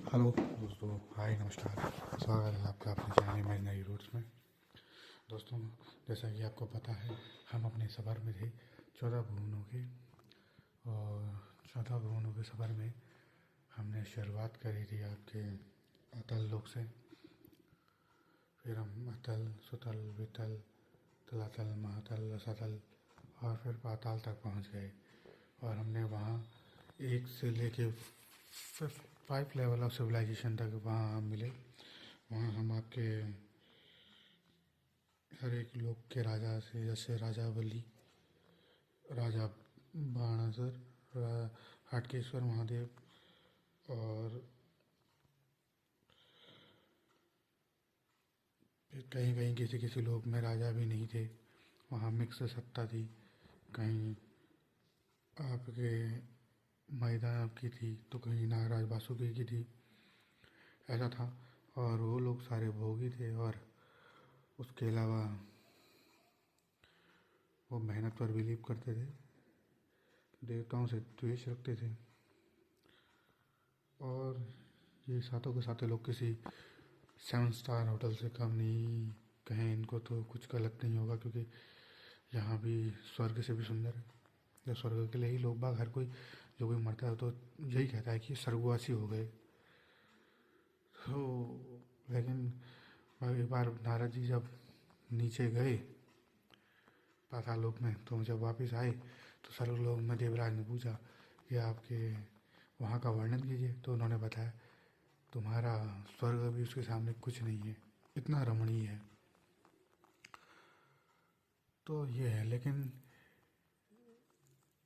Hello दोस्तों, हाय, नमस्कार। स्वागत है आपका अपने चैनल इमेजिनरी रूट्स में। दोस्तों, जैसा कि आपको पता है, हम अपने सफ़र में थे 14 भुवनों के। और 14 भुवनों के सफ़र में हमने शुरुआत करी थी आपके अतल लोक से। फिर हम अतल, सुतल, वितल, तलातल, महातल, रसातल और फिर पाताल तक पहुंच गए। और हमने वहाँ 1 से लेके 5 लेवल ऑफ सिविलाइजेशन तक वहाँ हम मिले। वहाँ हम आपके हर एक लोक के राजा से, जैसे राजा बलि, राजा बाणासुर, हाटकेश्वर महादेव, और फिर कहीं कहीं किसी किसी लोक में राजा भी नहीं थे। वहाँ मिक्स सत्ता थी। कहीं आपके मैदान की थी तो कहीं नागराज वासुकी की थी, ऐसा था। और वो लोग सारे भोगी थे, और उसके अलावा वो मेहनत पर बिलीव करते थे, देवताओं से द्वेष रखते थे। और ये सातों के सातों लोग किसी 7 स्टार होटल से कम नहीं कहें इनको तो कुछ गलत नहीं होगा, क्योंकि यहाँ भी स्वर्ग से भी सुंदर है। जब स्वर्ग के लिए ही लोग बाग, हर कोई जो कोई मरता है तो यही कहता है कि स्वर्गवासी हो गए। तो लेकिन एक बार नारद जी जब नीचे गए पाताल लोक में, तो जब वापस आए तो सर्वलोक में देवराज ने पूछा कि आपके वहाँ का वर्णन कीजिए। तो उन्होंने बताया, तुम्हारा स्वर्ग भी उसके सामने कुछ नहीं है, इतना रमणीय है। तो ये है, लेकिन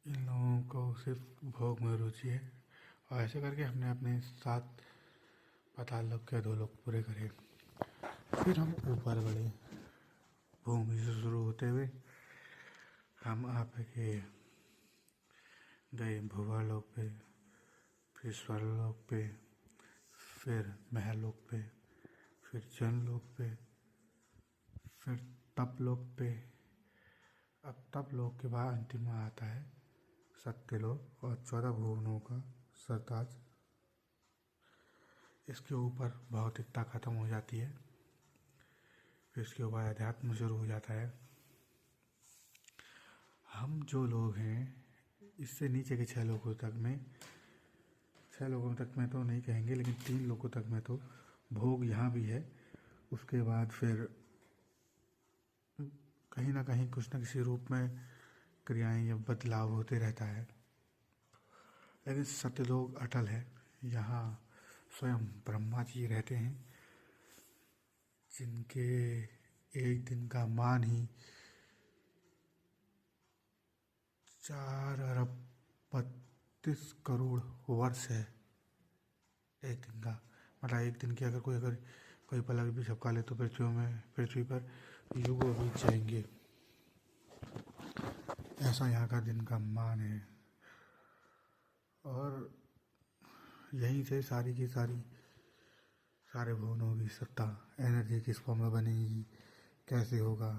इन लोगों को सिर्फ भोग में रुचि है। और ऐसे करके हमने अपने 7 पाताल लोक के 2 लोक पूरे करे। फिर हम ऊपर बढ़े। भूमि से शुरू होते हुए हम आपके गए भुवालोक पे, फिर स्वर्गलोक पे, फिर महलोक पे, फिर जनलोक पे, फिर तपलोक पे। अब तपलोक के बाद अंतिम में आता है सत्यलोक और 14 भुवनों का सरताज। इसके ऊपर भौतिकता खत्म हो जाती है, फिर इसके ऊपर अध्यात्म शुरू हो जाता है। हम जो लोग हैं इससे नीचे के 6 लोगों तक में, 6 लोगों तक में तो नहीं कहेंगे, लेकिन 3 लोगों तक में तो भोग यहाँ भी है। उसके बाद फिर कहीं ना कहीं कुछ न किसी रूप में क्रियाएं या बदलाव होते रहता है, लेकिन सत्यलोक अटल है। यहाँ स्वयं ब्रह्मा जी रहते हैं, जिनके एक दिन का मान ही 4 अरब 32 करोड़ वर्ष है। एक दिन का मतलब एक दिन की अगर कोई पलक भी झपका ले तो पृथ्वी पर युगों बीत जाएंगे। ऐसा यहाँ का दिन का मान है। और यहीं से सारी की सारे भुवनों की सत्ता, एनर्जी किस फॉर्म में बनेगी, कैसे होगा।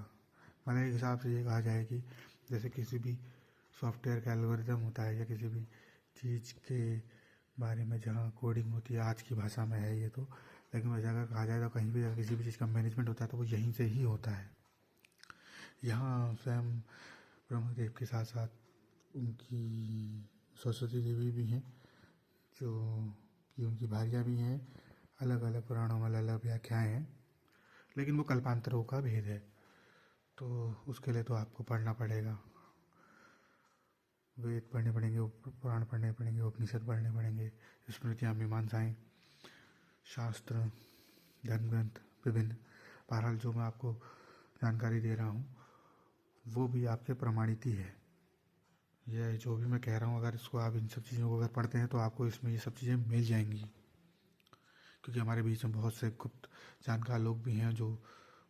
मतलब एक हिसाब से ये कहा जाए कि जैसे किसी भी सॉफ्टवेयर का एल्गोरिदम होता है, या किसी भी चीज़ के बारे में जहाँ कोडिंग होती है, आज की भाषा में है ये तो, लेकिन वैसे अगर कहा जाए तो कहीं भी अगर किसी भी चीज़ का मैनेजमेंट होता है तो वो यहीं से ही होता है। यहाँ स्वयं ब्रह्मदेव के साथ साथ उनकी सरस्वती देवी भी हैं, जो कि उनकी भार्या भी हैं। अलग अलग पुराणों में अलग अलग व्याख्याएँ हैं, लेकिन वो कल्पांतरों का भेद है। तो उसके लिए तो आपको पढ़ना पड़ेगा, वेद पढ़ने पड़ेंगे, पुराण पढ़ने पड़ेंगे, उपनिषद पढ़ने पड़ेंगे, स्मृतियाँ, मीमांसाएँ, शास्त्र, धर्म ग्रंथ विभिन्न। बहरहाल जो मैं आपको जानकारी दे रहा हूँ वो भी आपके प्रमाणित ही है। यह जो भी मैं कह रहा हूँ, अगर इसको आप इन सब चीज़ों को अगर पढ़ते हैं तो आपको इसमें ये सब चीज़ें मिल जाएंगी। क्योंकि हमारे बीच में बहुत से गुप्त जानकार लोग भी हैं जो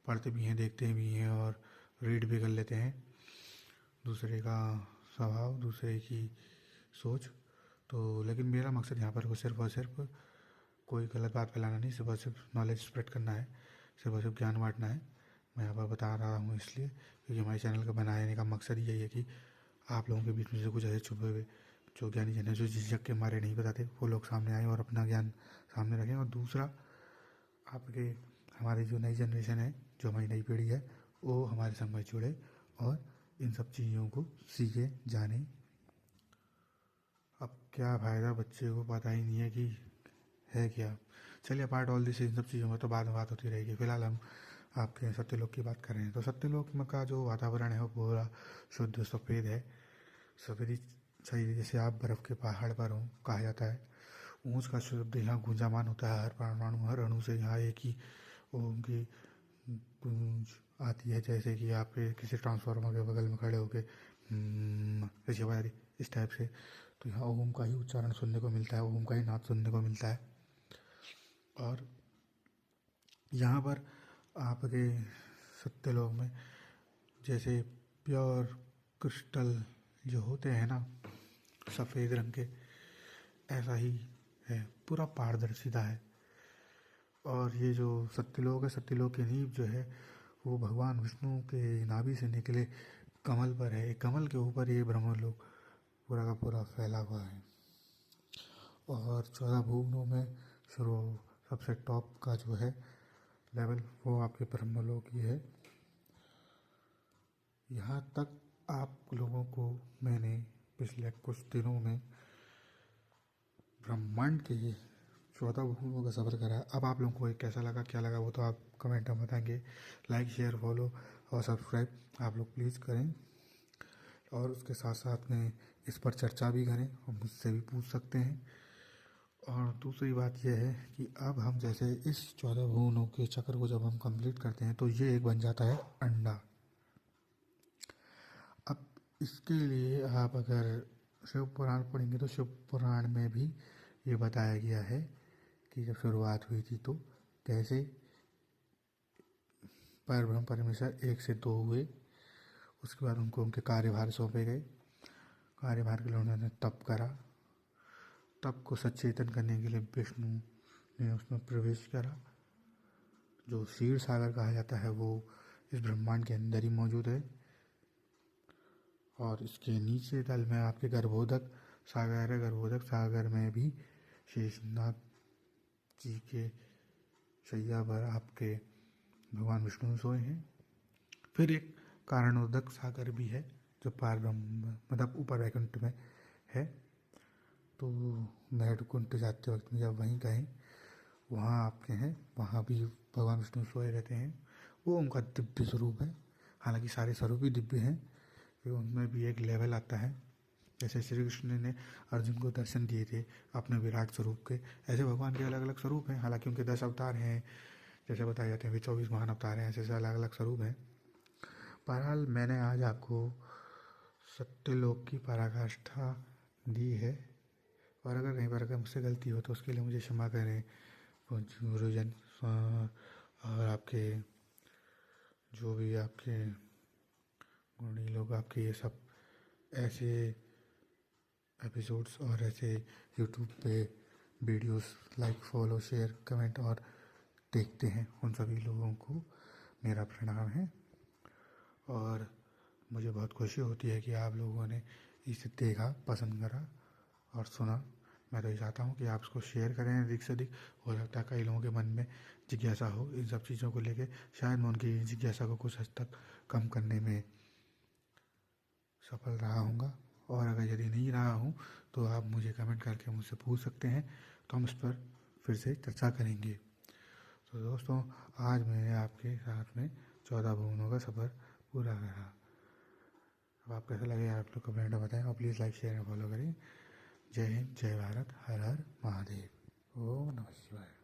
पढ़ते भी हैं, देखते भी हैं और रीड भी कर लेते हैं दूसरे का स्वभाव, दूसरे की सोच। तो लेकिन मेरा मकसद यहाँ पर सिर्फ और सिर्फ कोई गलत बात फैलाना नहीं, सिर्फ और सिर्फ नॉलेज स्प्रेड करना है, सिर्फ और सिर्फ ज्ञान बांटना है। मैं यहाँ पर बता रहा हूँ इसलिए क्योंकि हमारे चैनल का बनाने का मकसद यही है कि आप लोगों के बीच में से कुछ ऐसे छुपे हुए जो ज्ञानी जन है, जो झिझक के मारे नहीं बताते, वो लोग सामने आए और अपना ज्ञान सामने रखें। और दूसरा, आपके हमारी जो नई जनरेशन है, जो हमारी नई पीढ़ी है, वो हमारे संग में जुड़े और इन सब चीज़ों को सीखे जाने। अब क्या फ़ायदा, बच्चे को पता ही नहीं है कि है क्या। चलिए, अपार्ट ऑल दिस, इन सब चीज़ों में तो बाद में बात होती रहेगी। फिलहाल हम आपके सत्यलोक की बात कर रहे हैं। तो सत्यलोक में का जो वातावरण है वो पूरा शुद्ध सफ़ेद है। सफ़ेदी चाहिए, जैसे आप बर्फ़ के पहाड़ पर हो, कहा जाता है। ऊँच का शब्द यहाँ गूंजामान होता है, हर परमाणु हर अणु से यहाँ एक ही ओम की गूंज आती है, जैसे कि आप किसी ट्रांसफार्मर के बगल में खड़े होके ऐसी आवाज़ आ रही, इस टाइप से। तो यहाँ ओम का ही उच्चारण सुनने को मिलता है, ओम का ही नाद सुनने को मिलता है। और यहाँ पर आपके सत्यलोक में जैसे प्योर क्रिस्टल जो होते हैं ना, सफ़ेद रंग के, ऐसा ही है, पूरा पारदर्शिता है। और ये जो सत्यलोक है, सत्यलोक की नींव जो है वो भगवान विष्णु के नाभि से निकले कमल पर है। कमल के ऊपर ये ब्रह्मलोक पूरा का पूरा फैला हुआ है। और 14 भुवनों में शुरू सबसे टॉप का जो है लेवल, वो आपके ब्रह्मलोक ही है। यहाँ तक आप लोगों को मैंने पिछले कुछ दिनों में ब्रह्मांड के 14 भुवनों का सफ़र करा। अब आप लोगों को ये कैसा लगा, क्या लगा, वो तो आप कमेंट में बताएंगे। लाइक, शेयर, फॉलो और सब्सक्राइब आप लोग प्लीज़ करें। और उसके साथ साथ में इस पर चर्चा भी करें और मुझसे भी पूछ सकते हैं। और दूसरी बात यह है कि अब हम जैसे इस 14 भुवनों के चक्र को जब हम कंप्लीट करते हैं तो ये एक बन जाता है अंडा। अब इसके लिए आप अगर शिव पुराण पढ़ेंगे तो शिव पुराण में भी ये बताया गया है कि जब शुरुआत हुई थी तो कैसे परब्रह्म परमेश्वर 1 से 2 हुए। उसके बाद उनको उनके कार्यभार सौंपे गए। कार्यभार के लिए उन्होंने तप करा। तप को सचेतन करने के लिए विष्णु ने उसमें प्रवेश करा। जो क्षीर सागर कहा जाता है वो इस ब्रह्मांड के अंदर ही मौजूद है। और इसके नीचे तल में आपके गर्भोदक सागर है। गर्भोदक सागर में भी शेषनाग जी के शैया पर आपके भगवान विष्णु सोए हैं। फिर एक कारणोदक सागर भी है जो पार ब्रह्म मतलब ऊपर वैकुंठ में है। तो वैकुंठ जाते वक्त में जब वहीं गए, वहाँ आपके हैं, वहाँ भी भगवान विष्णु सोए रहते हैं। वो उनका दिव्य स्वरूप है। हालांकि सारे स्वरूप ही दिव्य हैं, फिर उनमें भी एक लेवल आता है। जैसे श्री कृष्ण ने अर्जुन को दर्शन दिए थे अपने विराट स्वरूप के, ऐसे भगवान के अलग अलग स्वरूप हैं। हालांकि उनके 10 अवतार हैं, जैसे बताए जाते हैं, 24 महान अवतार हैं, ऐसे अलग अलग स्वरूप हैं। बहरहाल मैंने आज आपको सत्यलोक की पराकाष्ठा दी है। और अगर कहीं पर अगर मुझसे गलती हो तो उसके लिए मुझे क्षमा करें गुरुजन। और आपके जो भी आपके गुणी लोग, आपके ये सब ऐसे एपिसोड्स और ऐसे यूट्यूब पे videos like, follow, share, comment और देखते हैं, उन सभी लोगों को मेरा प्रणाम है। और मुझे बहुत खुशी होती है कि आप लोगों ने इसे देखा, पसंद करा और सुना। मैं तो ये चाहता हूँ कि आप इसको शेयर करें अधिक से अधिक। हो सकता है कई लोगों के मन में जिज्ञासा हो इन सब चीज़ों को लेके, शायद मैं उनकी जिज्ञासा को कुछ हद तक कम करने में सफल रहा हूँगा। और अगर यदि नहीं रहा हूँ तो आप मुझे कमेंट करके मुझसे पूछ सकते हैं, तो हम इस पर फिर से चर्चा करेंगे। तो दोस्तों, आज मैंने आपके साथ में 14 भुवनों का सफ़र पूरा करा। अब आप कैसा लगे आप लोग कमेंट में बताएं और प्लीज़ लाइक, शेयर और फॉलो करें। जय हिंद, जय भारत, हर हर महादेव। ओम नमः शिवाय।